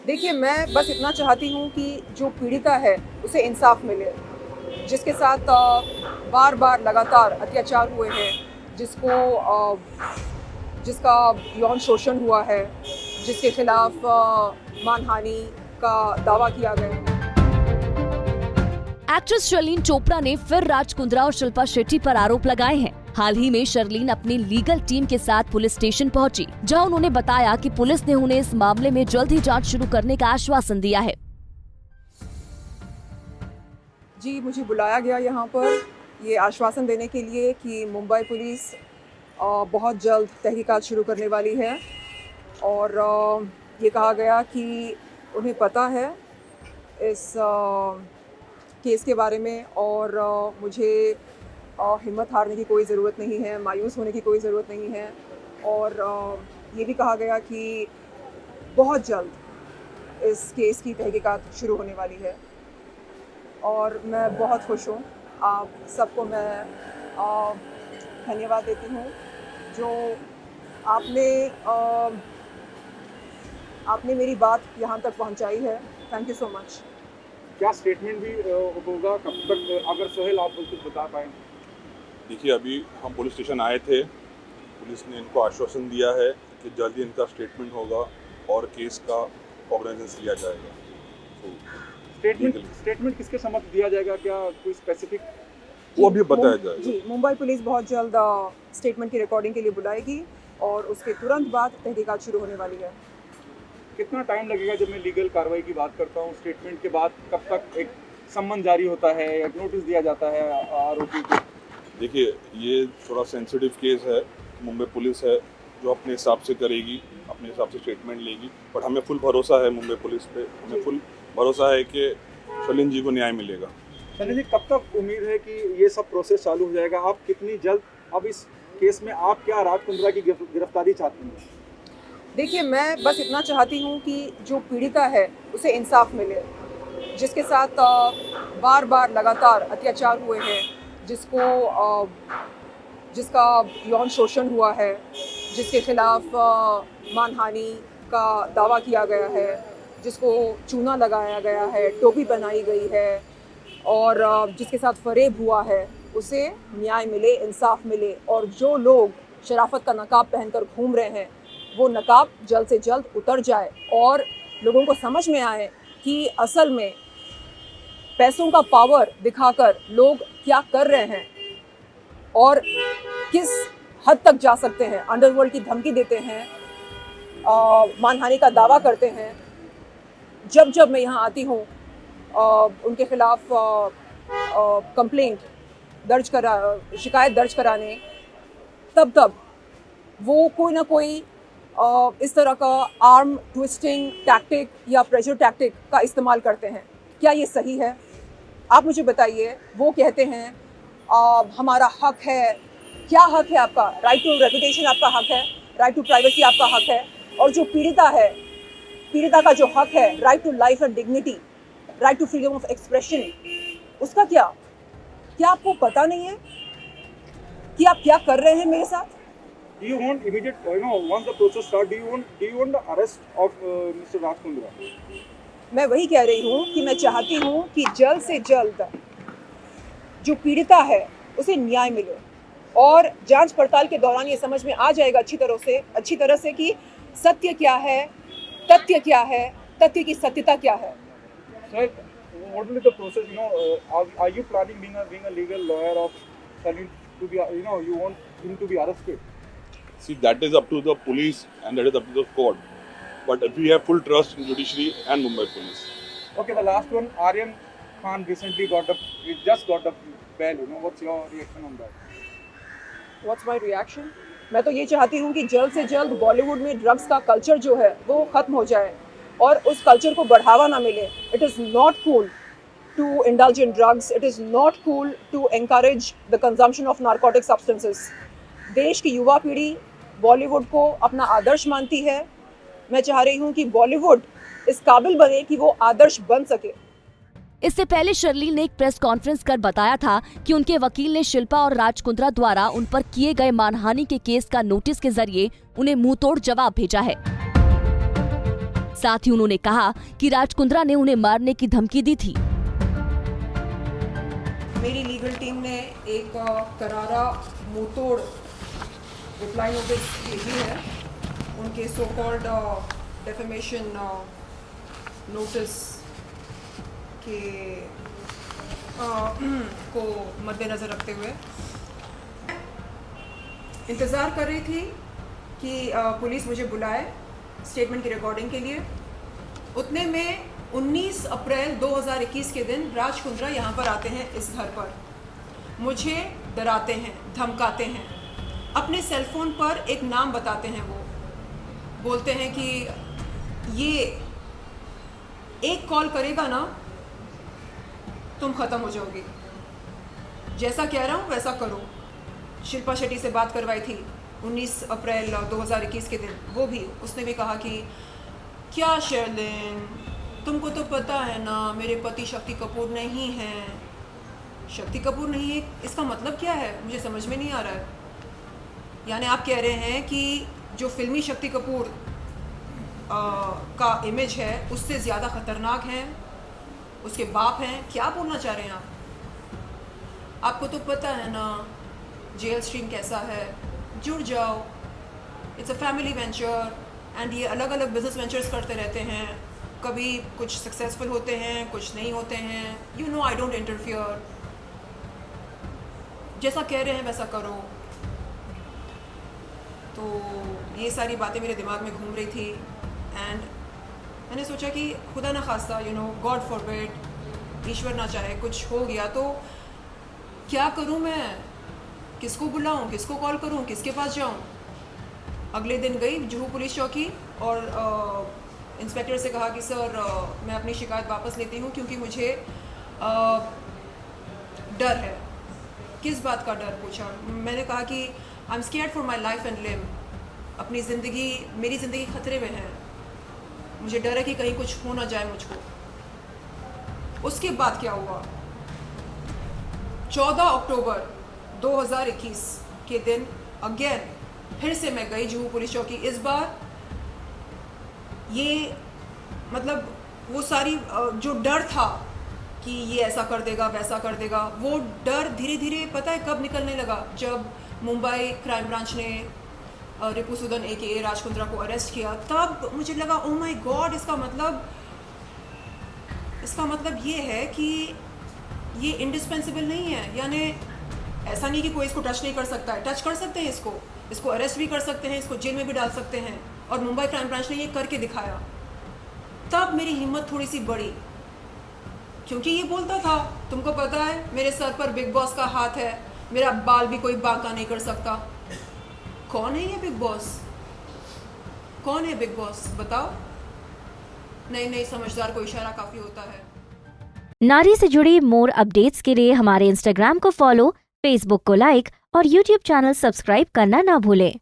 देखिए, मैं बस इतना चाहती हूँ कि जो पीड़िता है उसे इंसाफ मिले, जिसके साथ बार बार लगातार अत्याचार हुए हैं, जिसका यौन शोषण हुआ है, जिसके खिलाफ मानहानि का दावा किया गया है। एक्ट्रेस शर्लीन चोपड़ा ने फिर राज कुंद्रा और शिल्पा शेट्टी पर आरोप लगाए हैं। हाल ही में शर्लीन अपनी लीगल टीम के साथ पुलिस स्टेशन पहुंची, जहां उन्होंने बताया कि पुलिस ने उन्हें इस मामले में जल्द ही जांच शुरू करने का आश्वासन दिया है। जी, मुझे बुलाया गया यहाँ पर ये आश्वासन देने के लिए कि मुंबई पुलिस बहुत जल्द तहकीकात शुरू करने वाली है और ये कहा गया कि उन्हें पता है इस केस के बारे में और मुझे हिम्मत हारने की कोई ज़रूरत नहीं है, मायूस होने की कोई ज़रूरत नहीं है और ये भी कहा गया कि बहुत जल्द इस केस की तहकीकात शुरू होने वाली है और मैं बहुत खुश हूँ। आप सबको मैं धन्यवाद देती हूँ जो आपने मेरी बात यहाँ तक पहुँचाई है। Thank you so much. क्या स्टेटमेंट भी होगा कब तक, अगर सोहेल आप कुछ बता पाएँ? देखिए, अभी हम पुलिस स्टेशन आए थे, पुलिस ने इनको आश्वासन दिया है कि जल्दी इनका स्टेटमेंट होगा और केस का कॉग्निजेंस लिया जाएगा। स्टेटमेंट किसके समक्ष दिया जाएगा, क्या कोई स्पेसिफिक? वो अभी बताया जाएगा। जी, मुंबई पुलिस बहुत जल्द स्टेटमेंट की रिकॉर्डिंग के लिए बुलाएगी और उसके तुरंत बाद तहकीकात शुरू होने वाली है। कितना टाइम लगेगा? जब मैं लीगल कार्रवाई की बात करता हूँ, स्टेटमेंट के बाद कब तक एक सम्मन जारी होता है या नोटिस दिया जाता है आरोपी को? देखिए, ये थोड़ा सेंसिटिव केस है, मुंबई पुलिस है जो अपने हिसाब से करेगी, अपने हिसाब से स्टेटमेंट लेगी, बट हमें फुल भरोसा है मुंबई पुलिस पे, हमें फुल भरोसा है कि शर्लीन जी को न्याय मिलेगा। शर्लीन जी, कब तक उम्मीद है कि ये सब प्रोसेस चालू हो जाएगा? आप कितनी जल्द, अब इस केस में आप क्या राज कुंद्रा की गिरफ्तारी चाहती हैं? देखिए, मैं बस इतना चाहती हूँ कि जो पीड़िता है उसे इंसाफ मिले, जिसके साथ बार बार लगातार अत्याचार हुए हैं, जिसका यौन शोषण हुआ है, जिसके खिलाफ मानहानि का दावा किया गया है, जिसको चूना लगाया गया है, टोपी बनाई गई है और जिसके साथ फरेब हुआ है, उसे न्याय मिले, इंसाफ मिले और जो लोग शराफत का नकाब पहनकर घूम रहे हैं वो नकाब जल्द से जल्द उतर जाए और लोगों को समझ में आए कि असल में पैसों का पावर दिखाकर लोग क्या कर रहे हैं और किस हद तक जा सकते हैं। अंडरवर्ल्ड की धमकी देते हैं, मानहानि का दावा करते हैं। जब मैं यहाँ आती हूँ उनके खिलाफ शिकायत दर्ज कराने, तब वो कोई ना कोई इस तरह का आर्म ट्विस्टिंग टैक्टिक या प्रेशर टैक्टिक का इस्तेमाल करते हैं। क्या ये सही है? आप मुझे बताइए। वो कहते हैं हमारा हक है। क्या हक है आपका? राइट टू रेपुटेशन आपका हक है, राइट टू प्राइवेसी आपका हक है और जो पीड़िता का जो हक है, right to life and dignity, right to freedom of expression, उसका क्या आपको पता नहीं है कि आप क्या कर रहे हैं मेरे साथ? Do you want immediate, once the process start, do you want the arrest of Mr. Raj Kundra? मैं वही कह रही हूँ कि मैं चाहती हूँ कि जल्द से जल्द जो पीड़िता है उसे न्याय मिले और जांच पड़ताल के दौरान ये समझ में आ जाएगा अच्छी तरह से कि सत्य क्या है, तथ्य क्या है, तथ्य की सत्यता क्या है। Sir, what will be the process? Are you planning being a legal lawyer of Shirley to be, you want him to be arrested? See, that is up to the police and that is up to the court. But we have full trust in judiciary and Mumbai police. Okay, the last one, Aryan Khan recently just got the bail. What's your reaction on that? What's my reaction? मैं तो ये चाहती हूँ कि जल्द से जल्द बॉलीवुड में ड्रग्स का कल्चर जो है वो खत्म हो जाए और उस कल्चर को बढ़ावा ना मिले। It is not cool to indulge in drugs. It is not cool to encourage the consumption of narcotic substances. देश की युवा पीढ़ी बॉलीवुड को अपना आदर्श मानती है। मैं चाह रही हूँ कि बॉलीवुड इस काबिल बने कि वो आदर्श बन सके। इससे पहले शर्लीन ने एक प्रेस कॉन्फ्रेंस कर बताया था कि उनके वकील ने शिल्पा और राज कुंद्रा द्वारा उन पर किए गए मानहानि के केस का नोटिस के जरिए उन्हें मुंहतोड़ जवाब भेजा है। साथ ही उन्होंने कहा कि राज कुंद्रा ने उन्हें मारने की धमकी दी थी। मेरी लीगल टीम ने एक करारा मुंहतोड़ रिप्लाई नोटिस भेजी है उनके सो कॉल्ड डेफेमेशन नोटिस के को मद्देनज़र रखते हुए इंतज़ार कर रही थी कि पुलिस मुझे बुलाए स्टेटमेंट की रिकॉर्डिंग के लिए। उतने में 19 अप्रैल 2021 के दिन राज कुंद्रा यहाँ पर आते हैं इस घर पर। मुझे डराते हैं, धमकाते हैं, अपने सेलफोन पर एक नाम बताते हैं। वो बोलते हैं कि ये एक कॉल करेगा ना तुम ख़त्म हो जाओगी, जैसा कह रहा हूँ वैसा करो। शिल्पा शेट्टी से बात करवाई थी 19 अप्रैल 2021 के दिन, वो भी उसने भी कहा कि क्या शर्लिन, तुमको तो पता है ना मेरे पति शक्ति कपूर नहीं हैं। शक्ति कपूर नहीं है इसका मतलब क्या है, मुझे समझ में नहीं आ रहा है। यानी आप कह रहे हैं कि जो फिल्मी शक्ति कपूर का इमेज है उससे ज़्यादा ख़तरनाक हैं उसके बाप हैं। क्या बोलना चाह रहे हैं आप? आपको तो पता है ना जेल स्ट्रीम कैसा है, जुड़ जाओ, it's a family venture. And ये अलग अलग बिजनेस वेंचर्स करते रहते हैं, कभी कुछ सक्सेसफुल होते हैं, कुछ नहीं होते हैं। You know I don't interfere, जैसा कह रहे हैं वैसा करो। तो ये सारी बातें मेरे दिमाग में घूम रही थी एंड मैंने सोचा कि खुदा ना खास्ता, यू नो, गॉड फॉरबिड, ईश्वर ना चाहे कुछ हो गया तो क्या करूं मैं, किसको बुलाऊं, किसको कॉल करूं, किसके पास जाऊं। अगले दिन गई जुहू पुलिस चौकी और इंस्पेक्टर से कहा कि सर मैं अपनी शिकायत वापस लेती हूं क्योंकि मुझे डर है। किस बात का डर पूछा। मैंने कहा कि I am scared for my life and limb, अपनी ज़िंदगी, मेरी ज़िंदगी खतरे में है, मुझे डर है कि कहीं कुछ हो ना जाए मुझको। उसके बाद क्या हुआ, 14 अक्टूबर 2021 के दिन अगेन फिर से मैं गई जुहू पुलिस चौकी। इस बार ये मतलब वो सारी जो डर था कि ये ऐसा कर देगा वैसा कर देगा, वो डर धीरे धीरे पता है कब निकलने लगा, जब मुंबई क्राइम ब्रांच ने रिपू सूदन AKA राज कुंद्रा को अरेस्ट किया। तब मुझे लगा ओ माय गॉड, इसका मतलब ये है कि ये इंडिस्पेंसिबल नहीं है। यानी ऐसा नहीं कि कोई इसको टच नहीं कर सकता है, टच कर सकते हैं, इसको अरेस्ट भी कर सकते हैं, इसको जेल में भी डाल सकते हैं। और मुंबई क्राइम ब्रांच ने ये करके दिखाया। तब मेरी हिम्मत थोड़ी सी बढ़ी क्योंकि ये बोलता था तुमको पता है मेरे सर पर बिग बॉस का हाथ है, मेरा बाल भी कोई बांका नहीं कर सकता। कौन है ये बिग बॉस? कौन है बिग बॉस बताओ? नहीं समझदार को इशारा काफी होता है। नारी से जुड़ी मोर अपडेट्स के लिए हमारे इंस्टाग्राम को फॉलो, फेसबुक को लाइक और यूट्यूब चैनल सब्सक्राइब करना ना भूलें।